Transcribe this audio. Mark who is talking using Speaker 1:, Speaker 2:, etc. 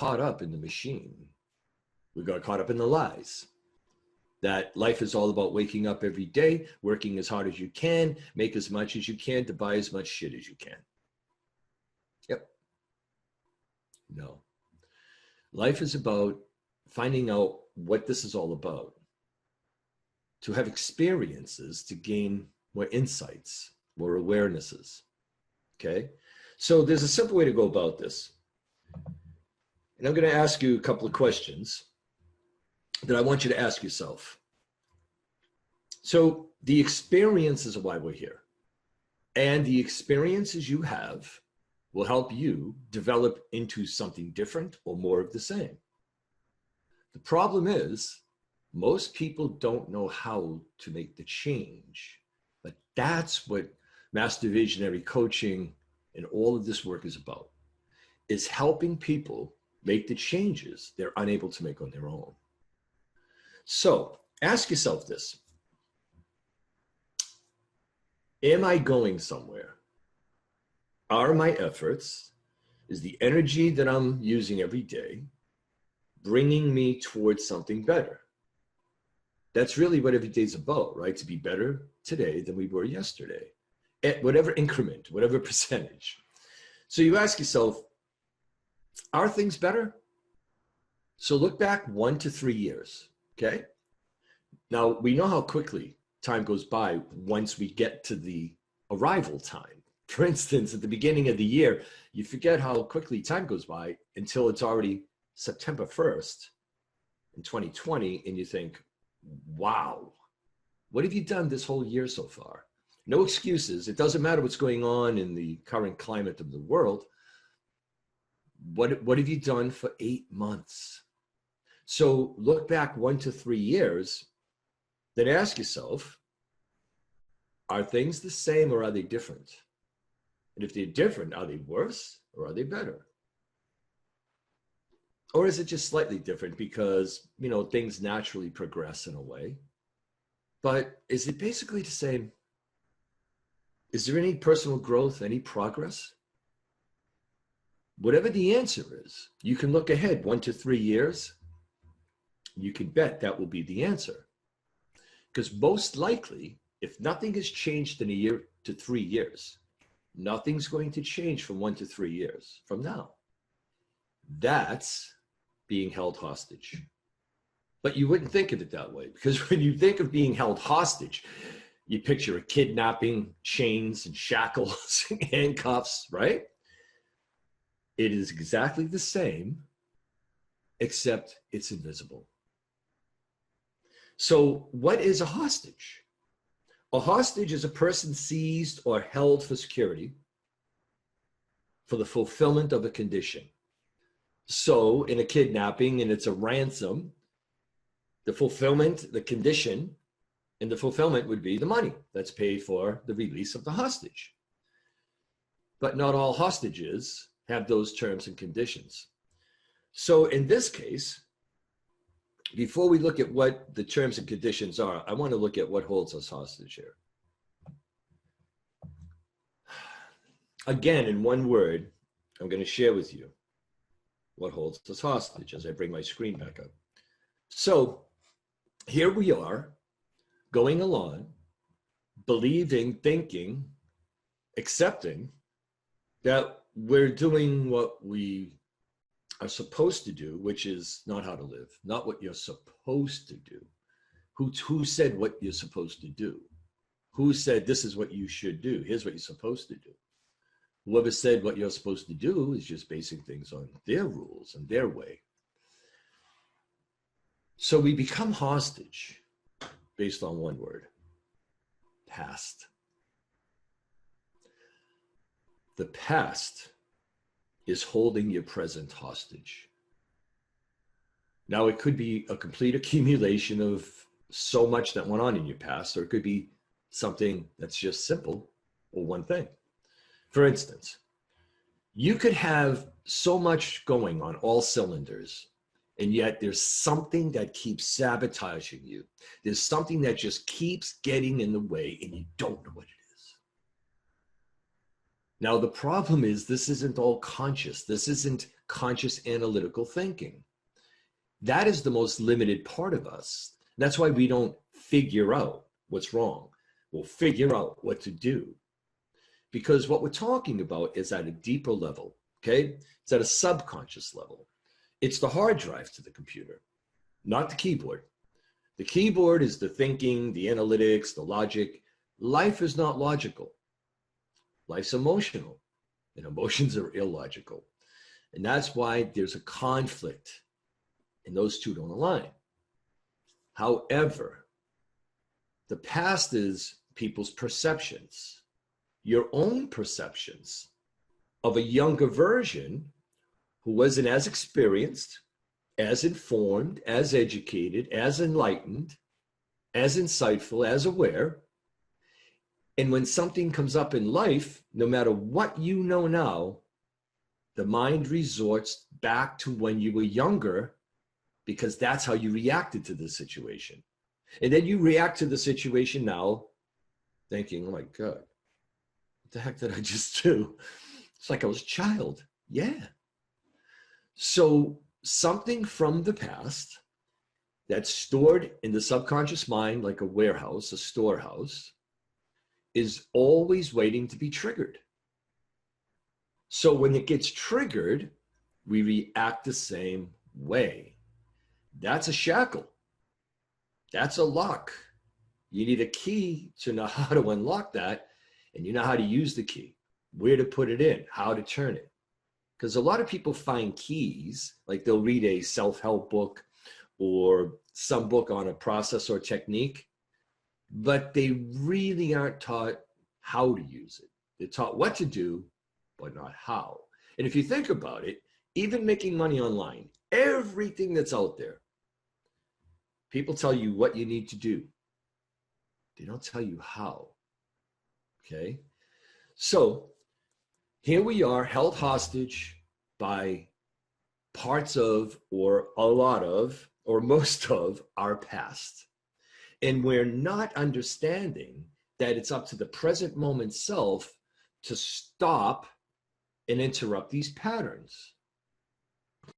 Speaker 1: caught up in the machine. We got caught up in the lies. That life is all about waking up every day, working as hard as you can, make as much as you can to buy as much shit as you can. Yep. No. Life is about finding out what this is all about, to have experiences, to gain more insights, more awarenesses. Okay? So there's a simple way to go about this. And I'm going to ask you a couple of questions that I want you to ask yourself. So the experiences of why we're here, and the experiences you have will help you develop into something different or more of the same. The problem is most people don't know how to make the change, but that's what Master Visionary Coaching and all of this work is about, is helping people make the changes they're unable to make on their own. So ask yourself this. Am I going somewhere? Are my efforts, is the energy that I'm using every day bringing me towards something better? That's really what every day's about, right? To be better today than we were yesterday, at whatever increment, whatever percentage. So you ask yourself, are things better? So look back 1 to 3 years, okay? Now, we know how quickly time goes by once we get to the arrival time. For instance, at the beginning of the year, you forget how quickly time goes by until it's already September 1st in 2020, and you think, wow, what have you done this whole year so far? No excuses. It doesn't matter what's going on in the current climate of the world. What have you done for 8 months? So look back 1 to 3 years, then ask yourself, are things the same or are they different? And if they're different, are they worse or are they better? Or is it just slightly different because, you know, things naturally progress in a way? But is it basically the same? Is there any personal growth, any progress? Whatever the answer is, you can look ahead 1 to 3 years. You can bet that will be the answer. Because most likely, if nothing has changed in 1 to 3 years, nothing's going to change from 1 to 3 years from now. That's being held hostage. But you wouldn't think of it that way, because when you think of being held hostage, you picture a kidnapping, chains and shackles, handcuffs, right? It is exactly the same, except it's invisible. So what is a hostage? A hostage is a person seized or held for security for the fulfillment of a condition. So in a kidnapping, and it's a ransom, the fulfillment, the condition, and the fulfillment would be the money that's paid for the release of the hostage. But not all hostages have those terms and conditions. So in this case, before we look at what the terms and conditions are, I want to look at what holds us hostage here. Again, in one word, I'm going to share with you what holds us hostage as I bring my screen back up. So here we are going along, believing, thinking, accepting that we're doing what we are supposed to do, which is not how to live, not what you're supposed to do. Who said what you're supposed to do? Who said this is what you should do? Here's what you're supposed to do. Whoever said what you're supposed to do is just basing things on their rules and their way. So we become hostage based on one word: past. The past is holding your present hostage. Now, it could be a complete accumulation of so much that went on in your past, or it could be something that's just simple or one thing. For instance, you could have so much going on all cylinders, and yet there's something that keeps sabotaging you. There's something that just keeps getting in the way, and you don't know what it is. Now, the problem is this isn't all conscious. This isn't conscious analytical thinking. That is the most limited part of us. That's why we don't figure out what's wrong. We'll figure out what to do. Because what we're talking about is at a deeper level, okay? It's at a subconscious level. It's the hard drive to the computer, not the keyboard. The keyboard is the thinking, the analytics, the logic. Life is not logical. Life's emotional, and emotions are illogical. And that's why there's a conflict, and those two don't align. However, the past is people's perceptions, your own perceptions of a younger version who wasn't as experienced, as informed, as educated, as enlightened, as insightful, as aware. And when something comes up in life, no matter what you know now, the mind resorts back to when you were younger, because that's how you reacted to the situation. And then you react to the situation now thinking, oh my God, what the heck did I just do? It's like I was a child. Yeah. So something from the past that's stored in the subconscious mind, like a warehouse, a storehouse, is always waiting to be triggered. So when it gets triggered, we react the same way. That's a shackle. That's a lock. You need a key to know how to unlock that, and you know how to use the key, where to put it in, how to turn it. Because a lot of people find keys, like they'll read a self-help book or some book on a process or technique, but they really aren't taught how to use it. They're taught what to do, but not how. And if you think about it, even making money online, everything that's out there, people tell you what you need to do. They don't tell you how. Okay? So here we are, held hostage by parts of, or a lot of, or most of our past. And we're not understanding that it's up to the present moment self to stop and interrupt these patterns.